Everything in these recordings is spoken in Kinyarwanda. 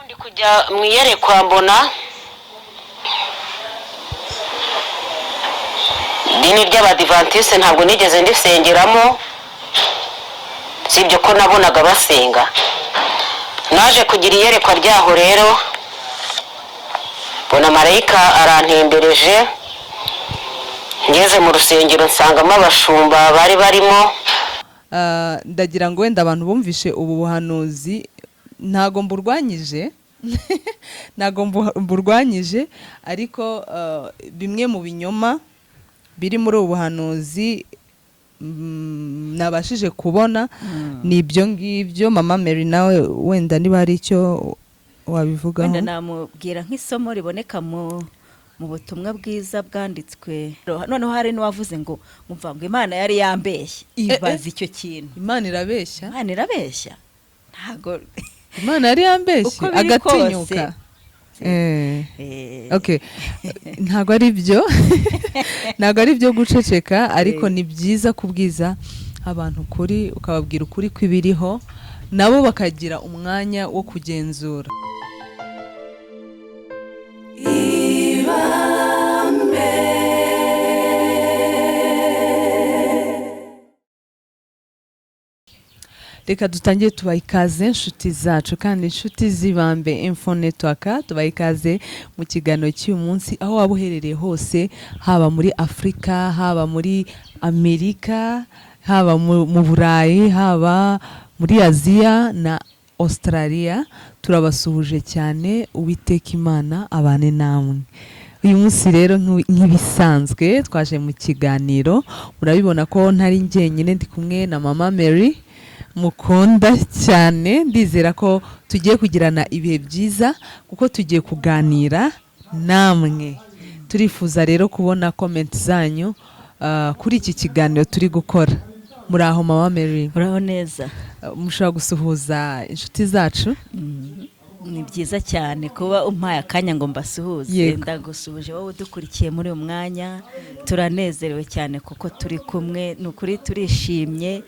Ndi kujya mwiyerekwa mbona idini ry'Abadivantiste ntabwo nigeze ndisengeramo, sibyo ko nabonaga basenga. Naje kugira iyerekwa ryaho rero mbona marayika arantembereje, ngeze mu rusengero nsangamo abashumba bari barimo. Ndagira ngo wenda abantu bumvishe ubu buhanuzi ntago mburwanyije ntago mburwanyije, ariko bimwe mu binyoma biri muri ubu buhanuzi nabashije kubona ni ibyo ngibyo. Mama Mary nawe wenda niba ari icyo wabivugaho. Wenda namubwira nk'isomo riboneka mu butumwa bwiza bwanditswe. Noneho hari n'uwavuze ngo umva ngo Imana yari yambeshye. Ibaza icyo kintu. Imana irabeshya? Imana irabeshya? Ntago Imana yari yambeshye agatinyuka. Okay. Ntago ari byo. Ntago ari byo guceceka, ariko ni byiza kubwiza abantu kuri, ukababwira ukuri kw'ibiriho, nabo bakagira umwanya wo kugenzura. Reka dutangire tubaha ikaze inshuti zacu kandi inshuti z'Ibambe Info Network. Tubaha ikaze mu kiganiro cy'uyu munsi, aho waba uherereye hose, haba muri Afurika, haba muri Amerika, haba mu Burayi, haba muri Aziya na Australia. Turabasuhuje cyane, Uwiteka Imana abane namwe. Uyu munsi rero nk'ibisanzwe twaje mu kiganiro, murabibona ko ntari njyenyine, ndi kumwe na Mama Mary mukunda cyane. Ndizera ko tugiye kugirana ibihe byiza kuko tugiye kuganira namwe. Turifuza rero kubona comment zanyu kuri iki kiganiro turi gukora. Muri aho Mama Mary? Uraho neza. Mushobora gusuhuza inshuti zacu? Ni byiza cyane kuba umpaye akanya ngo mbasuhuze. Ndagusuhuje wowe udukurikiye muri uyu mwanya. Turanezerewe cyane kuko turi kumwe, nukuri turishimye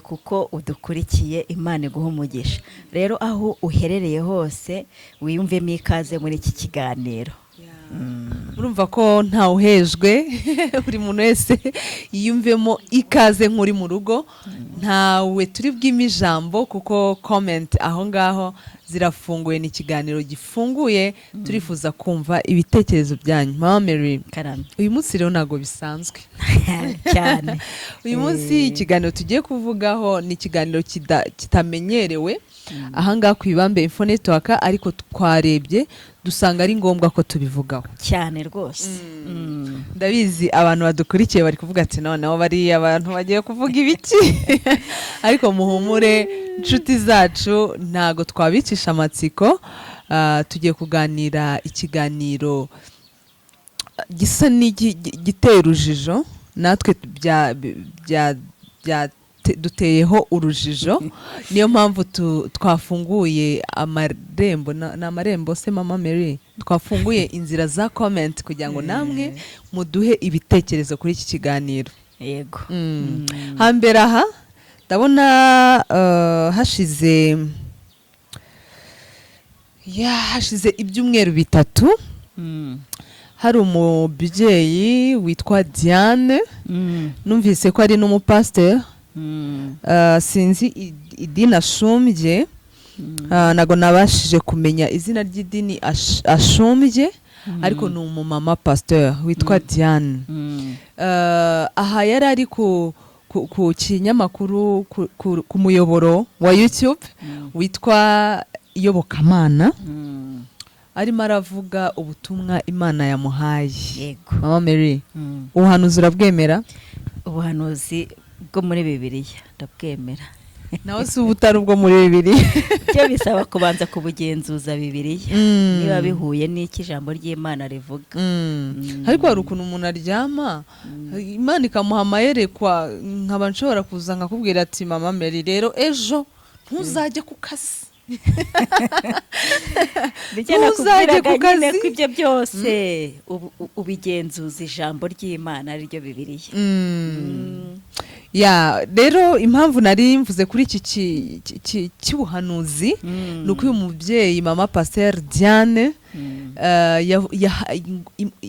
kuko udukurikiye. Imana iguha umugisha. Rero aho uherereye hose wiyumvemo ikaze muri iki kiganiro. Urumva ko ntawuhejwe, buri muntu wese yiyumvemo ikaze nk'uri mu rugo. Ntawe turi bwime ijambo kuko comment aho ngaho zirafunguye, ni ikiganiro gifunguye. Turifuza kumva ibitekerezo byanyu. Mama Mary, uyu munsi rero ntago bisanzwe cyane. Uyu munsi ikiganiro tugiye kuvugaho ni ikiganiro kitamenyerewe ahangaha ku Ibambe Info Network, ariko twarebye dusanga ari ngombwa ko tubivugaho cyane rwose. Ndabizi abantu badukurikiye bari kuvuga ati noneho bari abantu bagiye kuvuga ibiki. Ariko muhumure inshuti zacu, ntago twabicisha amatsiko. Tugiye kuganira ikiganiro gisa n'igiteye urujijo, natwe duteyeho urujijo. Niyo mpamvu twafunguye amarembo, n'amarembo se Mama Mary, twafunguye inzira za comment kugira ngo namwe muduhe ibitekerezo kuri iki kiganiro. Yego. Hambere aha ndabona hashize ibyumweru bitatu hari umubyeyi witwa Diane. Numvise ko ari n'umupasiteri. Sinzi idini ashumbye, ntago nabashije kumenya izina ry'idini ashumbye, ariko ni umumama pasteur witwa Diane. Aha yari ari ku kinyamakuru, ku muyoboro wa YouTube witwa Iyobokamana, arimo aravuga ubutumwa Imana yamuhaye. Yego. Mama Mary, ubuhanuzi urabwemera? Ubuhanuzi bwo muri Bibiliya ndabwemera. Nawe si ubutari ubwo muri Bibiliya? Byo bisaba kubanza kubugenzuza Bibiliya niba bihuye n'iki ijambo ry'Imana rivuga. Ariko hari ukuntu umuntu aryama Imana ikamuha amayerekwa, nkaba nshobora kuza nkakubwira ati Mama Mary rero ejo ntuzajye ku kazi. Ntuzajye ku kazi. Ko ibyo byose ubigenzuza ijambo ry'Imana ariryo Bibiliya. ya rero impamvu nari mvuze kuri iki cy'ubuhanuzi nuko uyu mubyeyi mama Pasteur Diane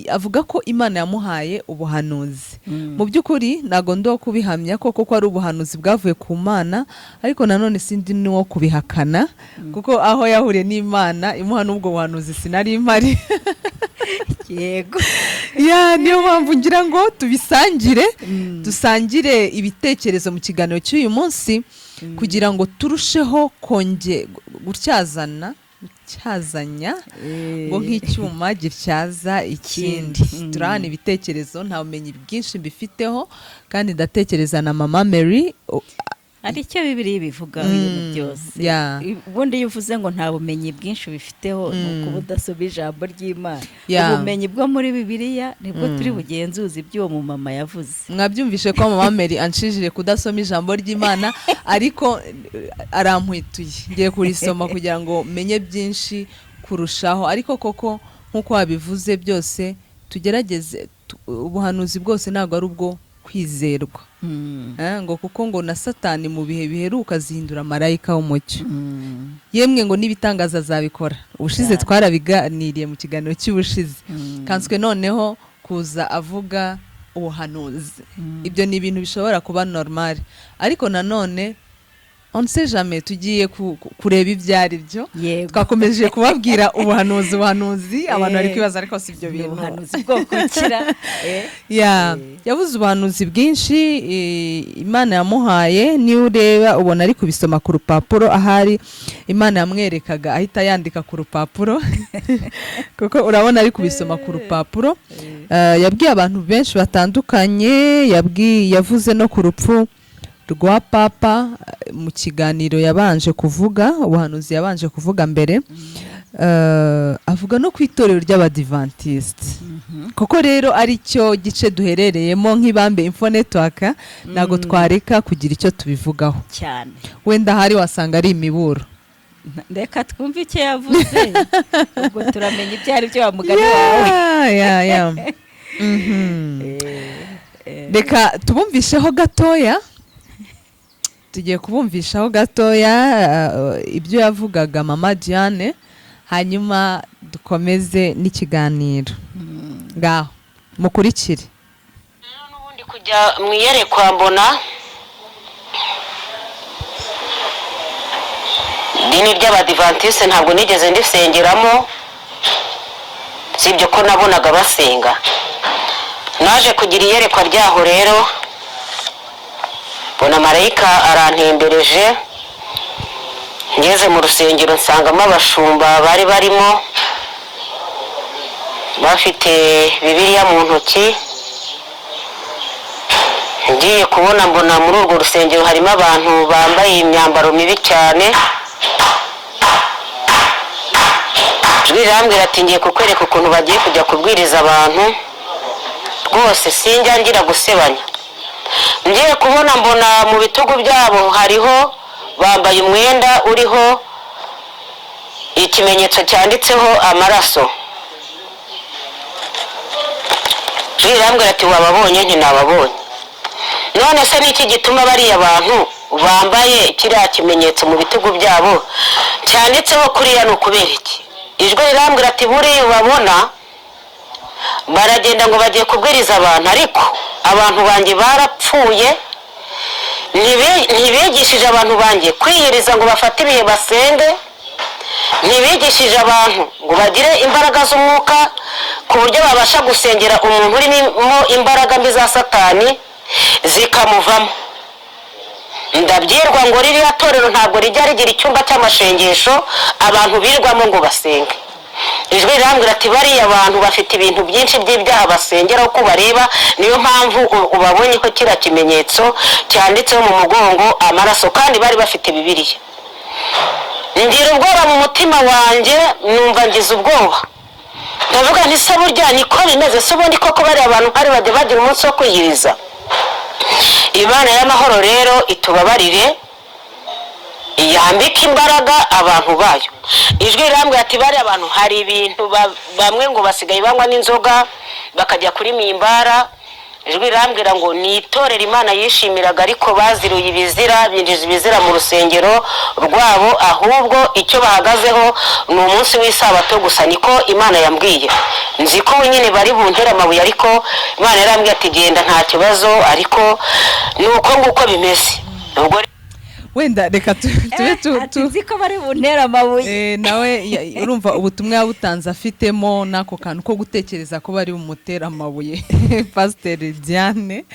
avuga ko Imana yamuhaye ubuhanuzi. Mu by'ukuri nago ndo kubihamya koko ari ubuhanuzi bwavuye ku Mana, ariko nanone sindi no kubihakana kuko aho yahure n'Imana imuha n'ubwo buhanuzi sinari impari. Yego. Ya niyo mpamvu ngira ngo tubisangire, dusangire ibitekerezo mu kiganiro cy'uyu munsi kugira ngo turusheho gutyazanya ngo nk'icyuma gityaza ikindi. Turahana ibitekerezo, nta bumenyi bwinshi mbifiteho, kandi ndatekereza na mama Mary hari icyo Bibiliya bivuga ibintu byose. Ubundi iyo uvuze ngo nta bumenyi bwinshi bifiteho nuko budasoma ijambo ry'Imana. Ubumenyi bwo muri Bibiliya nibwo turi bugenzuza ibyo mu mama yavuze. Mwabyumvishe ko mama Mary anshijije kudasoma ijambo ry'Imana, ariko arampwituye ngiye kurisoma kugira ngo menye byinshi kurushaho. Ariko koko nkuko wabivuze byose tugerageze, ubuhanuzi bwose ntabwo ari ubwo kwizerwa. Ngo kuko ngo na Satani mu bihe biheruka zihindura marayika w'umucyo. Yemwe ngo nibitangaza zabikora. Ubushize twarabiganiriye mu kiganiro cy'ubushize. Kanswe noneho kuza avuga ubuhanuzi. Ibyo ni ibintu bishobora kuba normal, ariko nanone on sait jamais tugiye kureba ibyari byo. Twakomeje kubabwira ubuhanuzi abantu bari kwibaza ariko si byo bintu ubuhanuzi bwo kukira. Yavuze ubuhanuzi bwinshi Imana yamuhaye. Ni ureba ubona ari kubisoma ku rupapuro, ahari Imana yamwerekaga ahita yandika ku rupapuro kuko urabona ari kubisoma ku rupapuro. Yabwiye abantu benshi batandukanye, yavuze no ku rupfu rwa papa mu kiganiro yabanje kuvuga, ubuhanuzi yabanje kuvuga mbere. Avuga no ku itorero ry'Abadiventiste. Koko rero ari cyo gice duherereyemo nk'Ibambe Info Network, nago twareka kugira icyo tubivugaho cyane. Wenda hari wasanga ari imiburo. Reka twumve icyo yavuze ubwo turamenya ibyo ari byo wamugani wawe. Reka tubumvisheho gatoya. Tugiye kubumvishaho gatoya ibyo yavugaga mama Diane, hanyuma dukomeze n'ikiganiro. Ngaho mukurikire. N'ubundi kujya mwiyerekwa mbona idini ry'Abadiventiste ntabwo nigeze ndisengeramo, sibyo ko nabonaga basenga. Naje kugira iyerekwa ryaho rero bona marayika arantembereje, ngeze mu rusengero nsangamo abashumba bari barimo bafite Bibiliya mu ntoki. Ngiye kubona mbona muri urwo rusengero harimo abantu bambaye imyambaro mibi cyane. Ijwi rirambwira ati ngiye kukwereka ukuntu bagiye kujya kubwiriza abantu, rwose sinjya ngira gusebanya. Ngiye kubona mbona mu bitugu byabo hariho bambaye umwenda uriho ikimenyetso cyanditseho amaraso. Rirambwira ati wababonye? Nti nababonye. None se niki gituma bari abantu bambaye kiriya kimenyetso mu bitugu byabo cyanditseho kuriya no kubera iki? Ijwi rirambwira ati buriya ubabona baragenda ngo bagiye kubwiriza abantu, ariko abantu banjye barapfuye. Ntibigishije abantu banjye kwiyiriza ngo bafate ibihe basenge, ntibigishije abantu ngo bagire imbaraga z'umwuka ku buryo babasha gusengera umuntu urimo imbaraga mbi za Satani zikamuvamo. Ndabyirwa ngo ririya torero ntabwo rijya rigira icyumba cy'amashengesho abantu birirwamo ngo basenge. Ijwi rirambwira ati bariya abantu bafite ibintu byinshi by'ibyaha basengera uko bareba, niyo mpamvu ubabonye ko kiriya kimenyetso cyanditseho mu mugongo amaraso, kandi bari bafite Bibiliya. Ngira ubwoba mu mutima wanjye, numva ngize ubwoba. Ndavuga nti se burya niko bimeze? Se ubundi koko bariya abantu hari bajya bagira umunsi wo kwiyiriza? Imana y'amahoro rero itubabarire, yambika imbaraga abantu bayo. Ijwi rirambwira ati bari abantu hari ibintu bamwe ngo basigaye banywa n'inzoga bakajya kuri mimbara ijwi rirambwira ngo ni itorero Imana yishimiraga ariko baziruye ibizira, binjiza ibizira mu rusengero rwabo, ahubwo icyo bahagazeho ni umunsi w'isabato gusa, niko Imana yambwiye. Nzi ko nyine bari buntera amabuye, ariko Imana yarambwiye ati genda nta kibazo, ariko ni uko nguko bimeze. Ubwo wenda reka tuzi ko bari buntera amabuye. Nawe urumva ubutumwa yabutanze afitemo n'ako kantu ko gutekereza ko bari bumutera amabuye. Pasiteri Diane,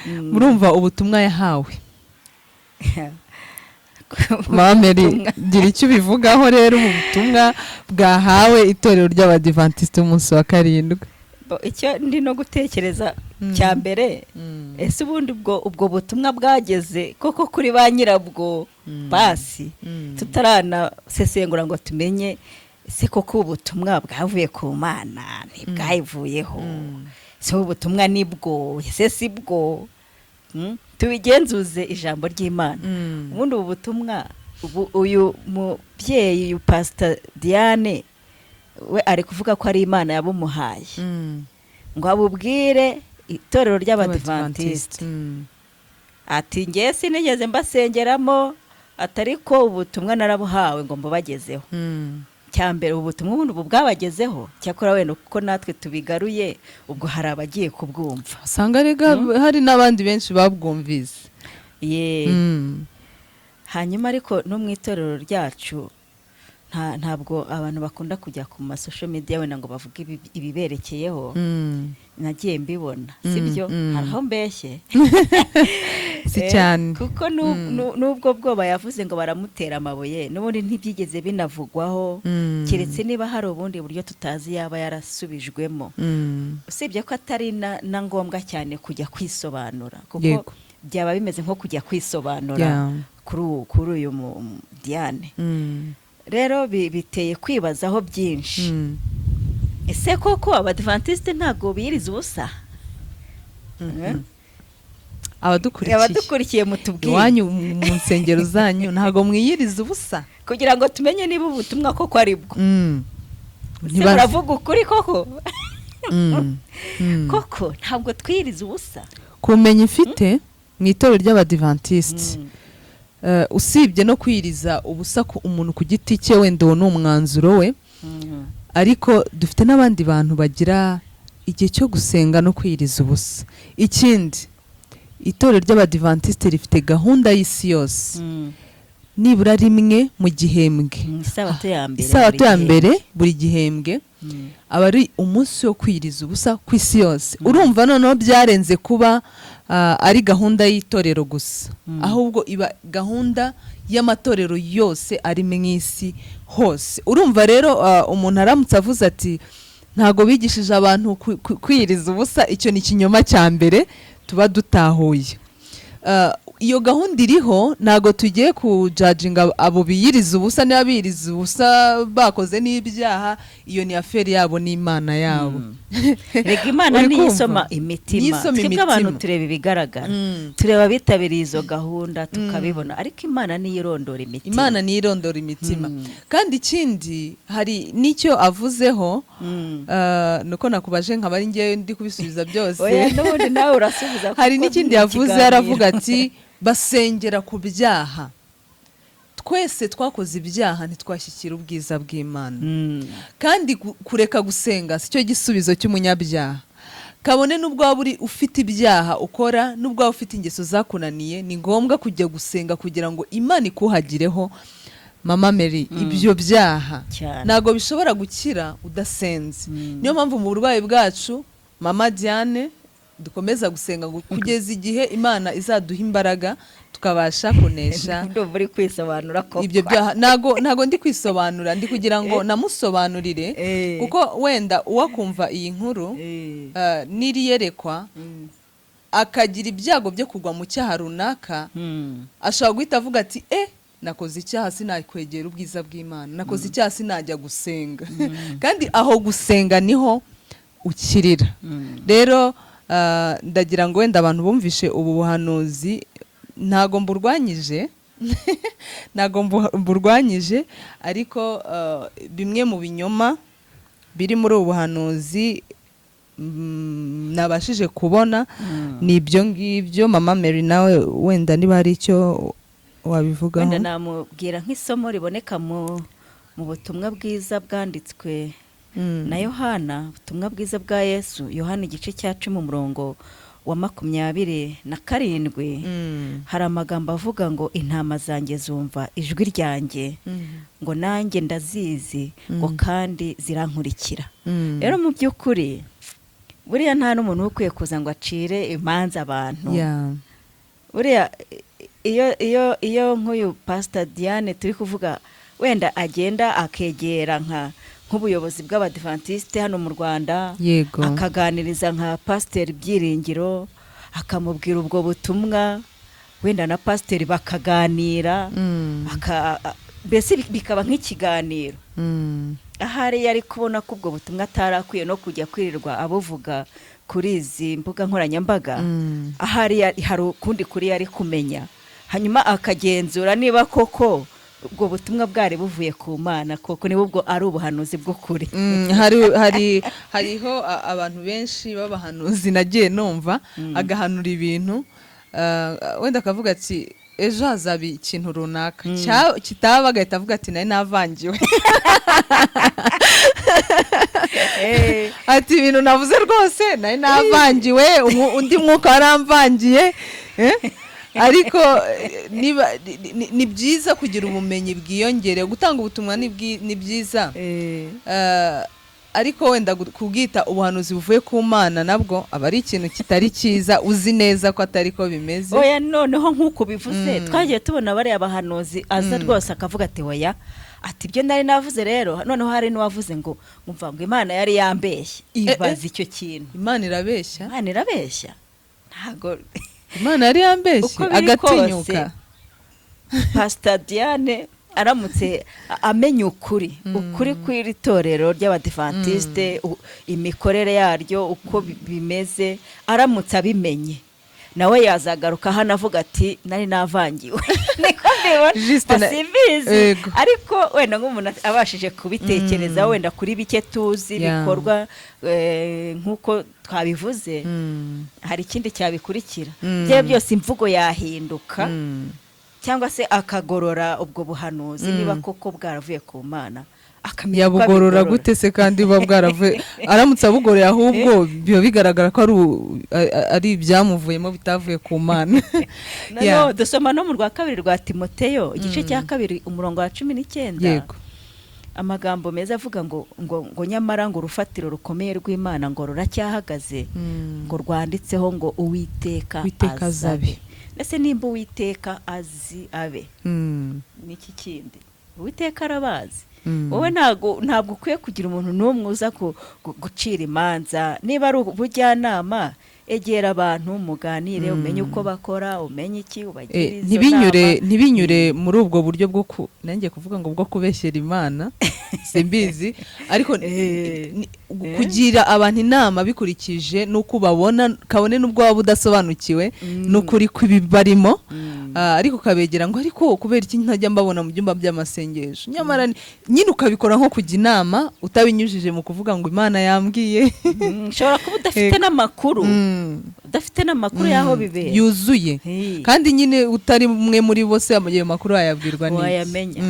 murumva ubutumwa yahawe. Mama Mary, gira icyo ubivugaho rero mu butumwa bwahawe itorero ry'Abadiventiste umunsi wa karindwi. Icyo ndi no gutekereza cya mbere, ese ubundi ubwo butumwa bwageze koko kuri ba nyirabwo basi tutarana sesengura ngo tumenye ese koko ubutumwa bwavuye ku Mana ntibwayivuyeho, se ubutumwa nibwo ese sibwo, tubigenzuze ijambo ry'Imana. Ubundi ubu butumwa uyu mubyeyi, uyu Pastor Diane we ari kuvuga ko ari Imana yabumuhaye ngo abubwire itorero ry'Abadiventiste. Ati ngiye sinigeze mbasengeramo, atari ko ubutumwa narabuhawe ngo mbubagezeho. Cyambere ubutumwa ubundi bwabagezeho, cyakora wenda kuko natwe tubigaruye, ubwo hari abagiye kubwumva. Sanga rega hari n'abandi benshi babwumvise. Hanyuma ariko no mu itorero ryacu ntabwo abantu bakunda kujya ku social media wenda ngo bavuge ibiberekeyeho. Nagiye mbibona, sibyo? Haraho mbeshye. Si cyane. Kuko nubwo bwoba yavuze ngo baramutera amabuye, n'ubundi ntibyigeze binavugwaho, keretse niba hari ubundi buryo tutazi yaba yarasubijwemo. Usibye ko atari na ngombwa cyane kujya kwisobanura, kuko byaba bimeze nko kujya kwisobanura kuri uyu Diane. Rero biteye kwibazaho byinshi. Ese koko Abadiventiste ntago biyiriza ubusa? Abadukurikiye mutubwire iwanyu mu nsengero zanyu ntago mwiyiriza ubusa, kugira ngo tumenye niba ubutumwa koko ari bwo. Ntibaravuga ukuri koko. Koko ntabwo twiyiriza ubusa. Kumenya ifite mu itorero ry'Abadiventiste, usibye no kwiriza ubusa ku umuntu ku giti cye, wenda uwo ni umwanzuro we, ariko dufite n'abandi bantu bagira igihe cyo gusenga no kwiriza ubusa. Ikindi, itorero ry'Abadiventiste rifite gahunda y'isi yose, nibura rimwe mu gihembwe, isabato ya mbere buri gihembwe, aba ari umunsi wo kwiriza ubusa ku isi yose. Urumva noneho byarenze kuba ari gahunda y'itorero gusa, ahubwo iba gahunda y'amatorero yose ari mu isi hose. Urumva rero umuntu aramutse avuze ati ntago bigishije abantu kwiriza ubusa, icyo ni ikinyoma cya mbere tuba dutahuye. Iyo gahunda iriho, ntago tugiye kujudginga abo biyiriza ubusa, niba biyiriza ubusa bakoze n'ibyaha, iyo ni aferi yabo n'Imana yabo. Rega Imana niyisoma imitima, twebwe abantu tureba ibigaragara, tureba bitabiriye izo gahunda tukabibona, ariko Imana niyo irondora imitima. Imana niyo irondora imitima. Kandi ikindi, hari n'icyo avuzeho, nuko nakubaje nkaba ari ngiye ndi kubisubiza byose. Oya n'ubundi nawe urasubiza. Hari n'ikindi yavuze, aravuga ati basengera ku byaha. Twese twakoze ibyaha ntitwashyikira ubwiza bw'Imana. Kandi kureka gusenga si cyo gisubizo cy'umunyabyaha. Kabone n'ubwo waba ufite ibyaha ukora, n'ubwo waba ufite ingeso zakunaniye, ni ngombwa kujya gusenga kugira ngo Imana ikuhagireho. Mama Mary, ibyo byaha ntago bishobora gukira udasenze. Niyo mpamvu mu burwayi bwacu, Mama Diane, dukomeza gusenga kugeza igihe Imana izaduha imbaraga tukabasha kunesha. Ndumva uri kwisobanura ko ibyo byaha ntago ndi kwisobanura, ndi kugira ngo namusobanurire, kuko wenda uwakumva iyi nkuru niriyerekwa akagira ibyago byo kugwa mu cyaha runaka, ashobora guhita avuga ati nakoze icyaha sinakwegera ubwiza bw'Imana, nakoze icyaha sinajya gusenga. Kandi aho gusenga niho ukirira. Rero ndagira ngo wenda abantu bumvishe ubu buhanuzi, ntago mburwanyije ntago mburwanyije, ariko bimwe mu binyoma biri muri ubu buhanuzi nabashije kubona ni ibyo ngibyo. Mama Mary nawe wenda niba hari icyo wabivugaho. Wenda namubwira nk'isomo riboneka mu butumwa bwiza bwanditswe na Yohana, ubutumwa bwiza bwa Yesu, Yohana igice cya 10 umurongo wa 27. Hari amagambo avuga ngo intama zanjye zumva ijwi ryanjye, ngo nanjye ndazizi, ngo kandi zirankurikira. Rero mu by'ukuri buriya nta n'umuntu ukwiye kuza ngo acire imanza abantu. Buriya iyo nk'uyu Pastor Diane turi kuvuga wenda agenda akegera nk'ubuyobozi bw'Abadventiste hano mu Rwanda, akaganiriza nka Pastor Byiringiro, akamubwira ubwo butumwa, wenda na Pastor bakaganira, mbese bikaba nk'ikiganiro. Ahari yari kubona ko ubwo butumwa atarakwiye no kujya kwirirwa abuvuga kuri izi mbuga nkoranyambaga. Ahari hari ukundi kuri yari kumenya, hanyuma akagenzura niba koko ubwo butumwa bwari buvuye ku Mana, koko niba ubwo ari ubuhanuzi bw'ukuri. Hariho abantu benshi b'abahanuzi nagiye numva agahanura ibintu, wenda akavuga ati ejo hazaba ikintu runaka, kitaba agahita avuga ati nari navangiwe. Ati ibintu navuze rwose nari navangiwe, undi mwuka waramvangiye. Ariko ni byiza kugira ubumenyi bwiyongere, gutanga ubutumwa ni byiza, ariko wenda kubwita ubuhanuzi buvuye ku Mana nabwo aba ari ikintu kitari cyiza, uzi neza ko atari ko bimeze. Oya, noneho nk'uko bivuze twagiye tubona bari abahanuzi aza rwose akavuga ati oya, ati ibyo nari navuze rero. Noneho hari n'uwavuze ngo umva ngo Imana yari yambeshye. Ibaza icyo kintu. Imana irabeshya? Imana irabeshya? Ntago Imana yari yambeshye agatinyuka. Pastor Diane aramutse amenya ukuri kw'iri torero ry'Abadventiste, imikorere yaryo uko bimeze, aramutse abimenye, nawe yazagaruka hano avuga ati nari navangiwe. Niko mbibona, simbizi. Ariko wenda nk'umuntu abashije kubitekereza, wenda kuri bike tuzi bikorwa nk'uko twabivuze, hari ikindi cyabikurikira. Bye byose imvugo yahinduka, cyangwa se akagorora ubwo buhanuzi niba koko bwaravuye ku Mana. Yabugorora gute se kandi buba bwaravuye? Aramutse abugoreye ahubwo biba bigaragara ko ari ibyamuvuyemo bitavuye ku Mana. Dusoma no mu rwa 2 rwa Timoteyo igice cya 2 umurongo wa 19. Amagambo meza avuga ngo nyamara ngo urufatiro rukomeye rw'Imana ngo ruracyahagaze, ngo rwanditseho ngo Uwiteka azabe. Ese nimba Uwiteka azi abe, niki kindi? Uwiteka arabazi. Wowe ntabwo ukwiye kugira umuntu n'umwe uza gucira imanza. Niba ari ubujyanama, egera abantu muganire, umenye uko bakora, umenye iki ubagiriza. Ntibinyure muri ubwo buryo bwo nanjye kuvuga ngo bwo kubeshyera Imana, simbizi, ariko kugira abantu inama bikurikije nuko babona, kabone n'ubwo waba udasobanukiwe n'ukuri kw'ibibarimo, ariko kabegera ngo ariko kubera iki ntajya mbabona mu byumba by'amasengesho. Nyamara nyine ukabikora nko kujya inama utabinyujije mu kuvuga ngo Imana yambwiye. Ushobora kuba udafite n'amakuru, udafite n'amakuru y'aho bibera yuzuye, kandi nyine utari umwe muri bose ayo makuru ayabwirwa n'iki wayamenya.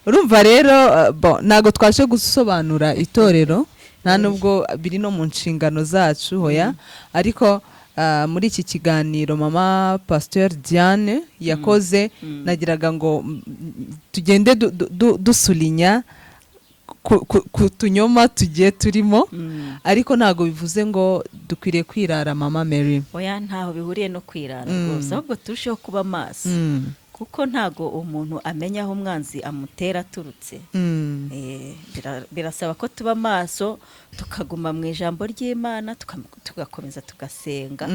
Urumva rero ntago twashe gusobanura itorero, nta nubwo biri no mu nshingano zacu, hoya. Ariko muri iki kiganiro Mama Pastor Diane yakoze, nagiraga ngo tugende dusulinya ku tunyoma tugiye turimo, ariko ntago bivuze ngo dukwiriye kwirara Mama Mary. Oya, ntaho bihuriye no kwirara rwose, ahubwo turusheho kuba maso, kuko ntago umuntu amenya aho umwanzi amutera aturutse. Birasaba ko tuba maso, tukaguma mu ijambo ry'Imana, tugakomeza tugasenga.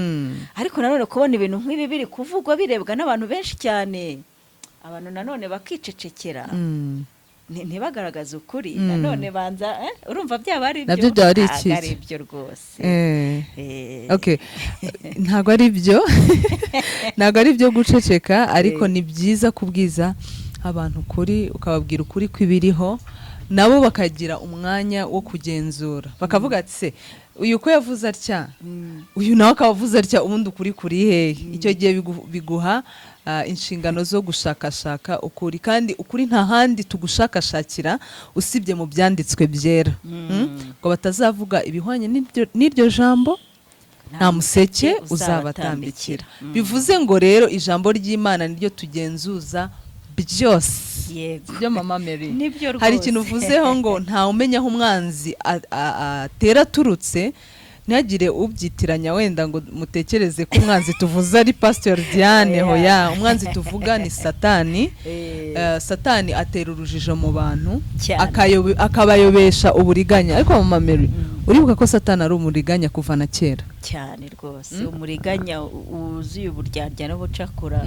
Ariko nanone kubona ibintu nk'ibi biri kuvugwa birebwa n'abantu benshi cyane, abantu nanone bakicecekera, ntibagaragaze ukuri. Nanone banza urumva byaba ari nabyo byari iki ari byo rwose. Okay, ntago ari byo ntago ari byo guceceka, ariko ni byiza kubwiza abantu ukuri, ukababwira ukuri kw'ibiriho, nabo bakagira umwanya wo kugenzura bakavuga ati se uyu ko yavuze atya uyu nawe akavuze atya ubundi ukuri kuri hehe icyo gihe biguha inshingano zo gushakashaka ukuri kandi ukuri nta handi tugushakashakira usibye mu byanditswe byera ngo batazavuga ibihwanye n'iryo jambo nta museke uzabatambikira bivuze ngo rero ijambo ry'Imana niryo tugenzuza byose byo mama Mary hari ikintu uvuzeho ngo nta umenya aho umwanzi atera aturutse ntihagire ubyitiranya wenda ngo mutekereze ko umwanzi tuvuze ari Pastor Diane hoya umwanzi tuvuga ni Satani Satani atera urujijo mu bantu akabayobesha uburiganya ariko mama Mary uribuka ko Satani ari umuriganya kuva na kera cyane rwose umuriganya uzuye uburyarya n'ubucakura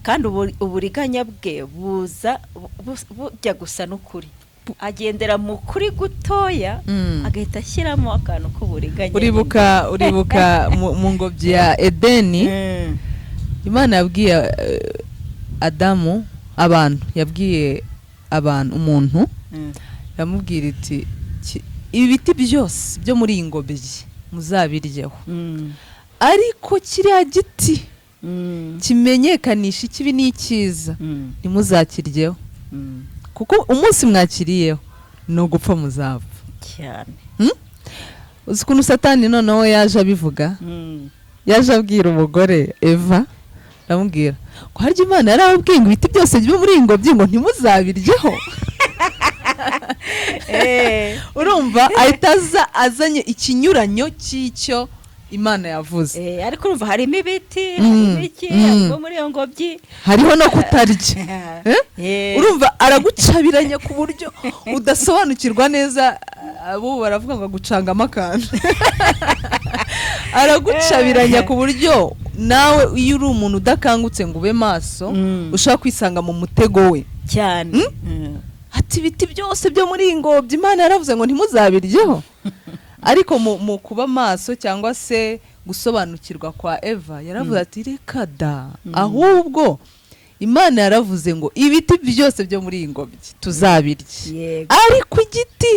kandi uburiganya bwe buza bujya gusa n'ukuri agendera mu kuri gutoya agahita ashyiramo akantu k'uburiganya uribuka mu ngobyi ya Edeni Imana yabwiye Adamu yabwiye umuntu yamubwira iti ibiti byose byo muri iyi ngobyi muzabiryeho ariko kiriya giti kimenyekanisha ikibi n'icyiza ntimuzakiryeho kuko umunsi mwakiriyeho ni ugupfa muzapfa cyane uzi ukuntu Satani noneho yaje abivuga yaje abwira umugore Eva aramubwira ko harya Imana yarababwiye ngo ibiti byose byo muri iyi ngobyi ngo ntimuzabiryeho urumva ahita azanye ikinyuranyo cy'icyo Imana yavuze ariko urumva harimo ibiti harimo iki harimo muri iyo ngobyi hariho no kutarya urumva aragucabiranya ku buryo udasobanukirwa neza abo baravuga ngo gucangamo akantu aragucabiranya ku buryo nawe iyo uri umuntu udakangutse ngo ube maso ushaka kwisanga mu mutego we cyane ati ibiti byose byo muri iyi ngobyi Imana yaravuze ngo ntimuzabiryeho ariko mu kuba maso cyangwa se gusobanukirwa kwa Eva yaravuze ati reka da ahubwo Imana yaravuze ngo ibiti byose byo muri iyi ngobyi tuzabirye ariko igiti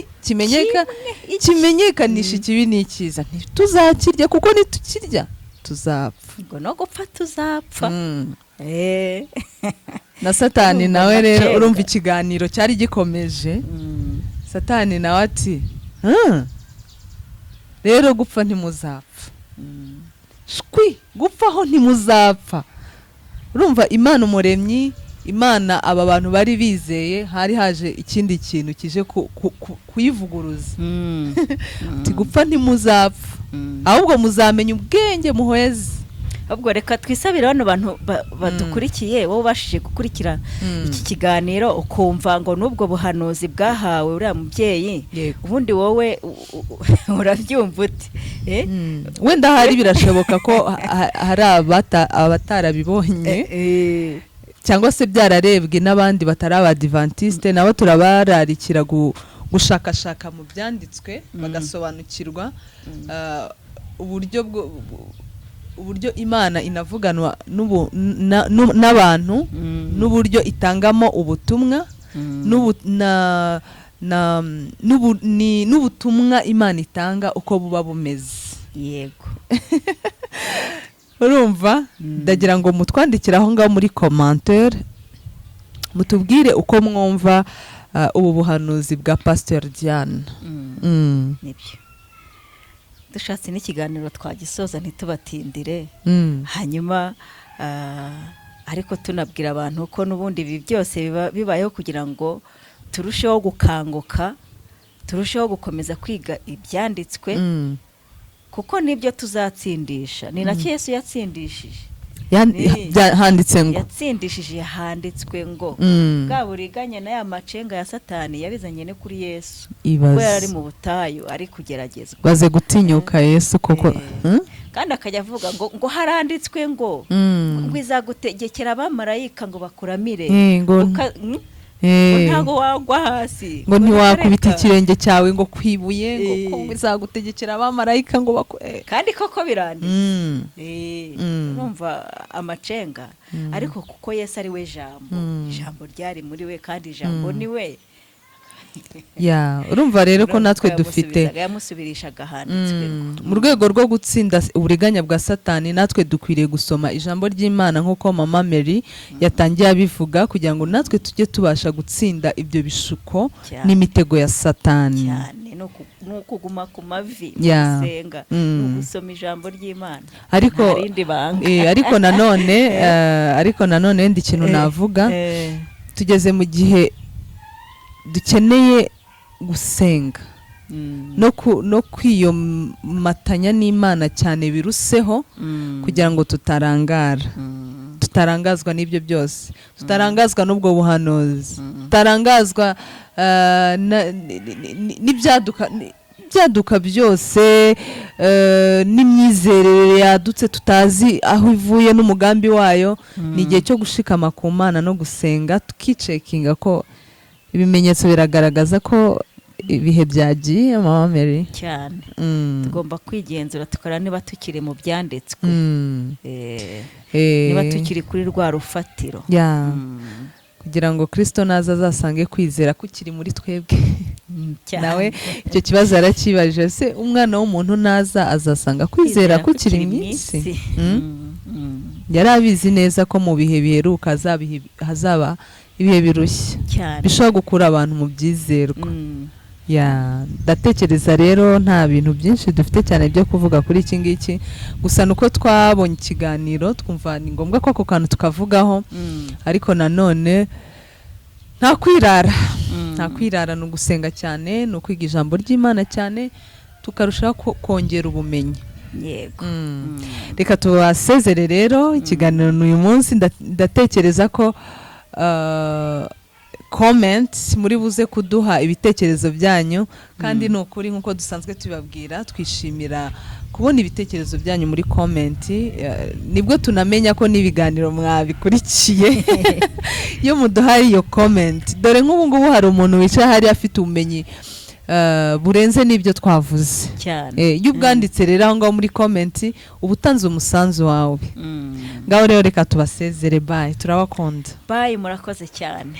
kimenyekanisha ikibi n'icyiza ntituzakirya kuko nitukirya tuzapfa ngo no gupfa tuzapfa na Satani nawe rero urumva ikiganiro cyari gikomeje Satani nawe ati rero gupfa ntimuzapfa gupfaho ntimuzapfa urumva Imana umuremyi Imana aba bantu bari bizeye hari haje ikindi kintu kije kuyivuguruza gupfa ntimuzapfa ahubwo muzamenya ubwenge muhweze ahubwo reka twisabire bano bantu badukurikiye wowe ubashije gukurikira iki kiganiro ukumva ngo n'ubwo buhanuzi bwahawe uriya mubyeyi ubundi wowe urabyumva ute wenda hari birashoboka ko hari abatarabibonye cyangwa se byararebwe n'abandi batari abadivantiste nabo turabararikira gushakashaka mu byanditswe bagasobanukirwa uburyo Imana inavuganwa n'abantu n'uburyo itangamo ubutumwa n'ubutumwa Imana itanga uko buba bumeze yego urumva ndagira ngo mutwandikire aho ngaho muri commentaire mutubwire uko mwumva ubu buhanuzi bwa Pastor Diane nibyo dushatse n'ikiganiro twagisoza ntitubatindire hanyuma ariko tunabwira abantu ko n'ubundi ibi byose bibayeho kugira ngo turusheho gukanguka turusheho gukomeza kwiga ibyanditswe kuko nibyo tuzatsindisha ni nacyo Yesu yatsindishije handitse ngo yatsindishije handitswe ngo bwa buriganya na ya macenga ya Satani yabizanye ne kuri Yesu ubwo yari mu butayu ari kugeragezwa baze gutinyuka Yesu koko kandi akajya avuga ngo haranditswe ngo izagutegekera abamarayika ngo bakuramire ntago wagwa hasi ngo ntiwakubita ikirenge cyawe ngo kwibuye ngo ko bizagutegekera abamarayika ngo kandi koko biranditse urumva amacenga ariko kuko Yesu ari we jambo ryari muri we kandi ijambo ni we urumva rero ko natwe dufite yamusubirishaga handitswe mu rwego rwo gutsinda uburiganya bwa Satani natwe dukwiriye gusoma ijambo ry'Imana nk'uko Mama Mary yatangiye abivuga kugira ngo natwe tujye tubasha gutsinda ibyo bishuko n'imitego ya Satani cyane no kuguma ku mavi gusenga no gusoma ijambo ry'Imana ariko nanone ndi kintu navuga tugeze mu gihe dukeneye gusenga no kwiyomatanya n'Imana cyane biruseho kugira ngo tutarangazwa n'ibyo byose, tutarangazwa n'ubwo buhanuzi, tutarangazwa n'ibyaduka byose n'imyizerere yadutse tutazi aho ivuye n'umugambi wayo. Ni igihe cyo gushikama ku Mana no gusenga tukicekinga ko ibimenyetso biragaragaza ko ibihe byagiye. Mama Mary cyane tugomba kwigenzura tukora niba tukiri mu byanditswe niba tukiri kuri rwa rufatiro kugira ngo Kristo naza azasange kwizera kukiri muri twebwe. Nawe icyo kibazo arakibaje, se umwana w'umuntu naza azasanga kwizera kukiri mw'isi? Yari abizi neza ko mu bihe biheruka hazaba ibihe birushya bishobora gukura abantu mu byizerwa. Ndatekereza rero nta bintu byinshi dufite cyane byo kuvuga kuri iki ngiki, gusa nuko twabonye ikiganiro twumva ni ngombwa ko ako kantu tukavugaho, ariko nanone nta kwirara ni ugusenga cyane, ni ukwiga ijambo ry'Imana cyane, tukarushaho kongera ubumenyi. Reka tubasezere rero ikiganiro uyu munsi. Ndatekereza ko comment muri buze kuduha ibitekerezo byanyu, kandi ni ukuri nk'uko dusanzwe tubabwira twishimira kubona ibitekerezo byanyu muri comment. Nibwo tunamenya ko n'ibiganiro mwabikurikiye iyo muduhaye iyo comment. Dore nk'ubu ngubu hari umuntu wicaye hari afite ubumenyi burenze n'ibyo twavuze. Iyo ubwanditse rero aho ngaho muri comment uba utanze umusanzu wawe. Ngaho rero reka tubasezere. Bye, turabakunda. Bye, murakoze cyane.